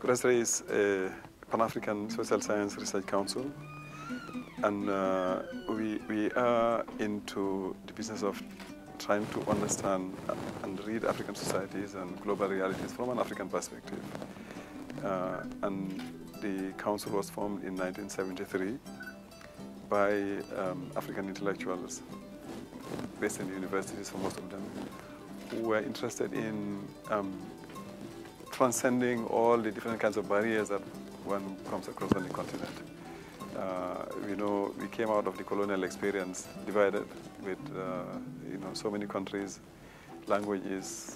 CODESRIA is a Pan-African Social Science Research Council, and we are into the business of trying to understand and read African societies and global realities from an African perspective. And the council was formed in 1973 by African intellectuals based in the universities, for most of them, who were interested in transcending all the different kinds of barriers that one comes across on the continent. We know we came out of the colonial experience divided with so many countries, languages,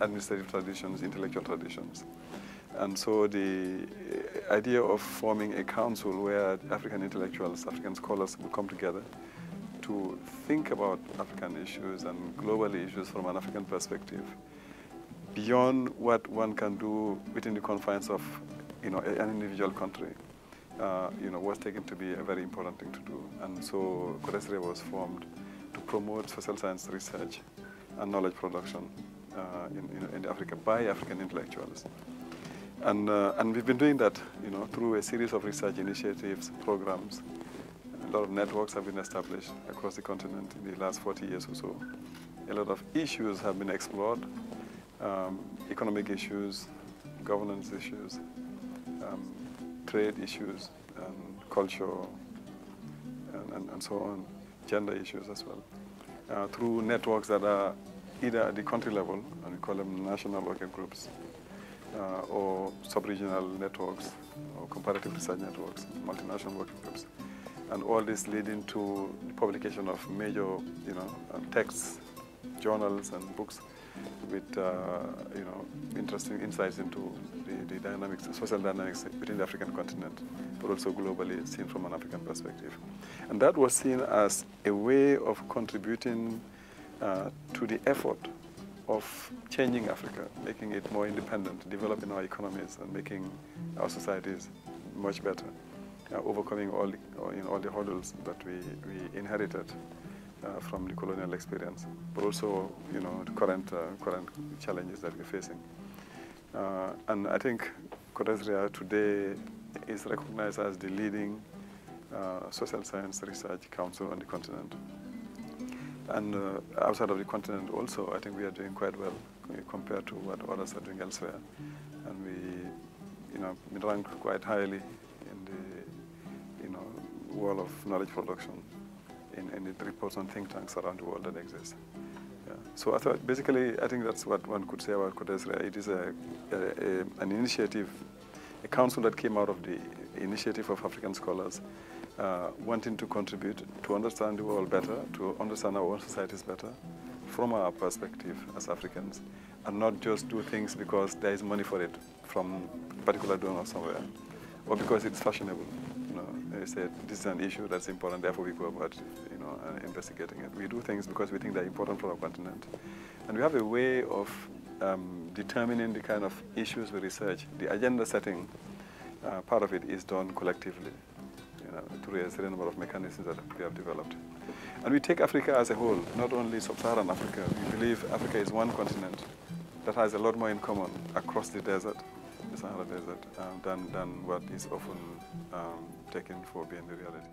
administrative traditions, intellectual traditions. And so the idea of forming a council where African intellectuals, African scholars will come together to think about African issues and global issues from an African perspective, beyond what one can do within the confines of an individual country, was taken to be a very important thing to do. And so CODESRIA was formed to promote social science research and knowledge production in Africa by African intellectuals. And we've been doing that through a series of research initiatives, programs. A lot of networks have been established across the continent in the last 40 years or so. A lot of issues have been explored. Economic issues, governance issues, trade issues, and culture, and so on, gender issues as well, through networks that are either at the country level, and we call them national working groups, or sub-regional networks, or comparative research networks, multinational working groups, and all this leading to the publication of major, texts, journals, and books with interesting insights into the dynamics, social dynamics within the African continent, but also globally seen from an African perspective. And that was seen as a way of contributing to the effort of changing Africa, making it more independent, developing our economies, and making our societies much better, overcoming all the hurdles that we inherited from the colonial experience, but also the current challenges that we're facing. And I think CODESRIA today is recognized as the leading social science research council on the continent. And outside of the continent also, I think we are doing quite well compared to what others are doing elsewhere. And we rank quite highly in the world of knowledge production in the reports on think tanks around the world that exist. Yeah. So I think that's what one could say about CODESRIA. It is an initiative, a council that came out of the initiative of African scholars wanting to contribute to understand the world better, to understand our own societies better from our perspective as Africans, and not just do things because there is money for it from a particular donor somewhere, or because it's fashionable. They said this is an issue that's important, therefore we go about investigating it. We do things because we think they're important for our continent. And we have a way of determining the kind of issues we research. The agenda setting, part of it is done collectively, through a certain number of mechanisms that we have developed. And we take Africa as a whole, not only sub-Saharan Africa. We believe Africa is one continent that has a lot more in common across the desert, the Sahara Desert, than what is often taken for being the reality.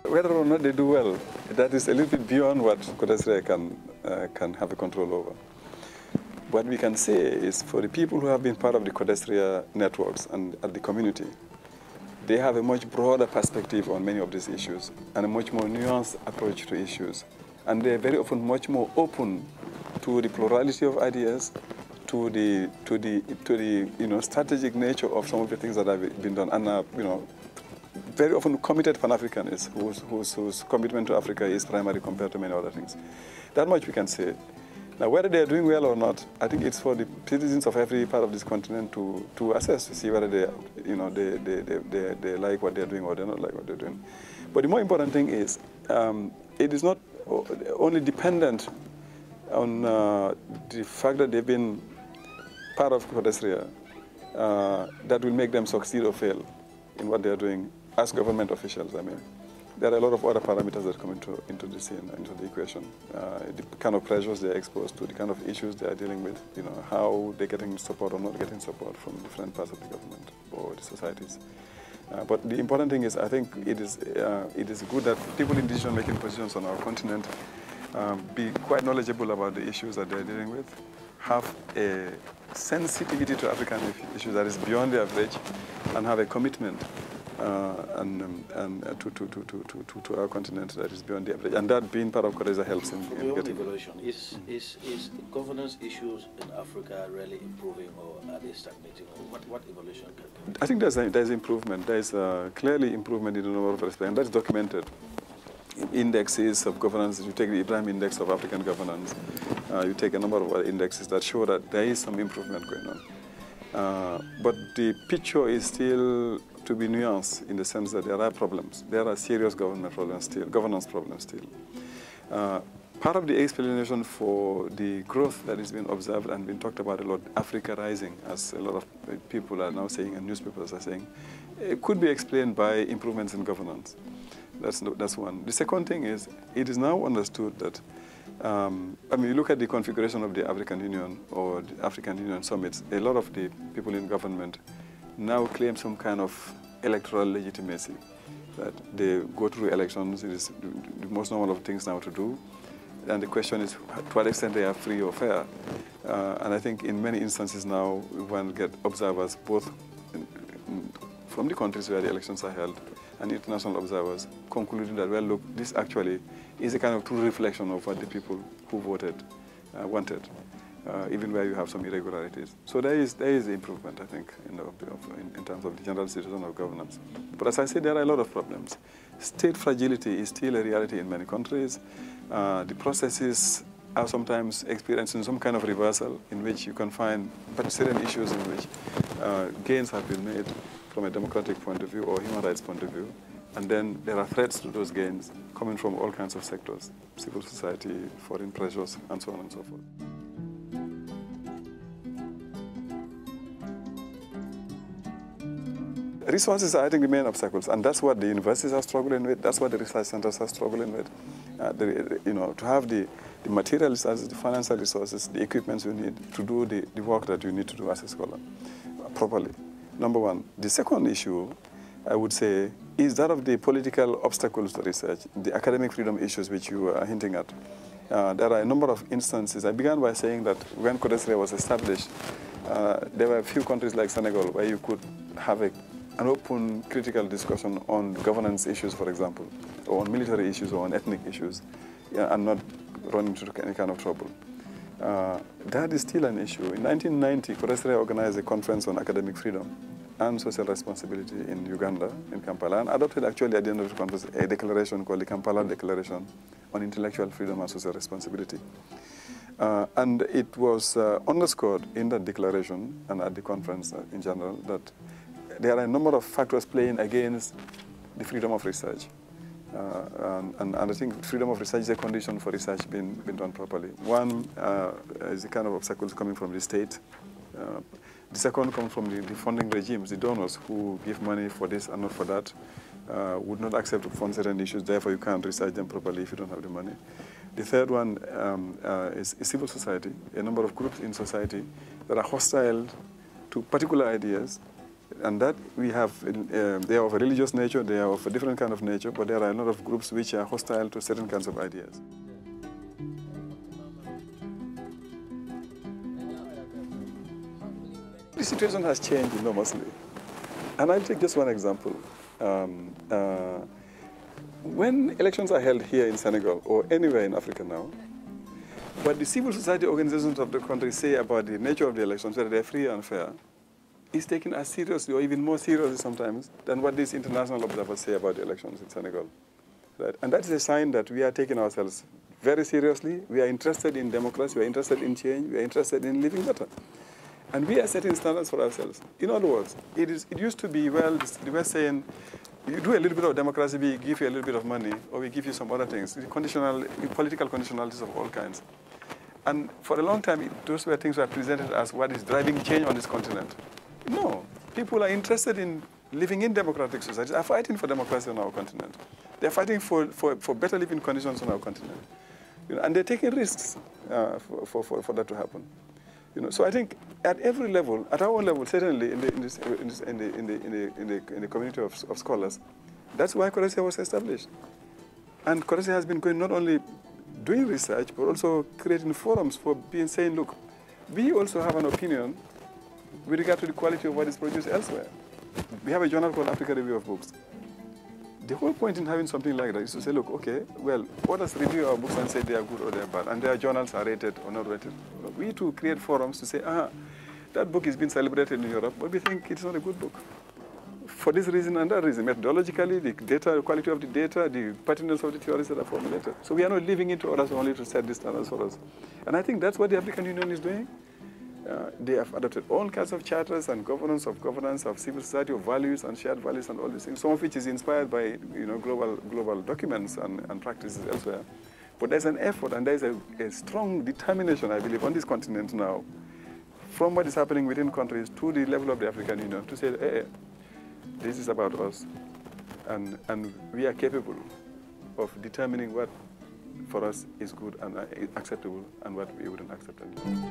Whether or not they do well, that is a little bit beyond what CODESRIA can have a control over. What we can say is for the people who have been part of the CODESRIA networks and at the community, they have a much broader perspective on many of these issues and a much more nuanced approach to issues. And they're very often much more open to the plurality of ideas, to the strategic nature of some of the things that have been done, and very often committed Pan-Africanists whose commitment to Africa is primary compared to many other things. That much we can say. Now, whether they are doing well or not, I think it's for the citizens of every part of this continent to assess, to see whether they like what they're doing or they don't like what they're doing. But the more important thing is, it is not only dependent on the fact that they've been part of CODESRIA that will make them succeed or fail in what they're doing as government officials, I mean. There are a lot of other parameters that come into the scene, into the equation. The kind of pressures they're exposed to, the kind of issues they are dealing with, how they're getting support or not getting support from different parts of the government or the societies. But the important thing is, I think it is good that people in decision-making positions on our continent be quite knowledgeable about the issues that they're dealing with, have a sensitivity to African issues that is beyond the average, and have a commitment to our continent that is beyond the average. And that being part of CODESRIA helps in getting evaluation. Is governance issues in Africa really improving, or are they stagnating? Or what evaluation can I think there's improvement. There's clearly improvement in a number of respects, and that's documented. Indexes of governance, you take the Ebrima Index of African governance, you take a number of other indexes that show that there is some improvement going on. But the picture is still to be nuanced in the sense that there are problems. There are serious governance problems still. Part of the explanation for the growth that is being observed and been talked about a lot, Africa rising, as a lot of people are now saying and newspapers are saying, it could be explained by improvements in governance. That's one. The second thing is, it is now understood that, I mean, you look at the configuration of the African Union or the African Union summits, a lot of the people in government now claim some kind of electoral legitimacy, that they go through elections. It is the most normal of things now to do. And the question is, to what extent they are free or fair? And I think in many instances now, one get observers both from the countries where the elections are held and international observers concluding that, well, look, this actually is a kind of true reflection of what the people who voted wanted, even where you have some irregularities. So there is improvement, I think, in terms of the general situation of governance. But as I said, there are a lot of problems. State fragility is still a reality in many countries. The processes are sometimes experiencing some kind of reversal in which you can find certain issues in which gains have been made from a democratic point of view or human rights point of view, and then there are threats to those gains coming from all kinds of sectors, civil society, foreign pressures, and so on and so forth. Resources are, I think, the main obstacles, and that's what the universities are struggling with, that's what the research centers are struggling with. To have the material resources, the financial resources, the equipments you need to do the work that you need to do as a scholar properly. Number one. The second issue, I would say, is that of the political obstacles to research, the academic freedom issues which you are hinting at. There are a number of instances. I began by saying that when CODESRIA was established, there were a few countries like Senegal where you could have an open, critical discussion on governance issues, for example, or on military issues or on ethnic issues, and not run into any kind of trouble. That is still an issue. In 1990, CODESRIA organized a conference on academic freedom and social responsibility in Uganda, in Kampala, and adopted actually at the end of the conference a declaration called the Kampala Declaration on Intellectual Freedom and Social Responsibility. And it was underscored in that declaration and at the conference in general that there are a number of factors playing against the freedom of research. And I think freedom of research is a condition for research being done properly. One is the kind of obstacles coming from the state. The second comes from the funding regimes, the donors who give money for this and not for that, would not accept to fund certain issues, therefore you can't research them properly if you don't have the money. The third one is civil society, a number of groups in society that are hostile to particular ideas, and that we have, they are of a religious nature, they are of a different kind of nature, but there are a lot of groups which are hostile to certain kinds of ideas. The situation has changed enormously. And I'll take just one example. When elections are held here in Senegal or anywhere in Africa now, what the civil society organizations of the country say about the nature of the elections, whether they're free and fair, is taken as seriously or even more seriously sometimes than what these international observers say about the elections in Senegal. Right? And that is a sign that we are taking ourselves very seriously. We are interested in democracy. We are interested in change. We are interested in living better. And we are setting standards for ourselves. In other words, it used to be, well, they were saying, you do a little bit of democracy, we give you a little bit of money, or we give you some other things, political conditionalities of all kinds. And for a long time, those were things that were presented as what is driving change on this continent. No, people are interested in living in democratic societies, are fighting for democracy on our continent. They're fighting for better living conditions on our continent. You know, and they're taking risks for that to happen. You know, so I think at every level, at our own level, certainly in the community of scholars, that's why CODESRIA was established. And CODESRIA has been going not only doing research, but also creating forums for saying, look, we also have an opinion with regard to the quality of what is produced elsewhere. We have a journal called Africa Review of Books. The whole point in having something like that is to say, look, okay, well, others review our books and say they are good or they are bad, and their journals are rated or not rated. We too create forums to say, that book is being celebrated in Europe, but we think it's not a good book. For this reason and that reason, methodologically, the data, the quality of the data, the pertinence of the theories that are formulated. So we are not living into others only to set the standards for us. And I think that's what the African Union is doing. They have adopted all kinds of charters and governance of civil society, of values and shared values and all these things, some of which is inspired by global documents and practices elsewhere. But there's an effort and there's a strong determination, I believe, on this continent now, from what is happening within countries to the level of the African Union, to say, hey, this is about us, and we are capable of determining what for us is good and acceptable and what we wouldn't accept anymore.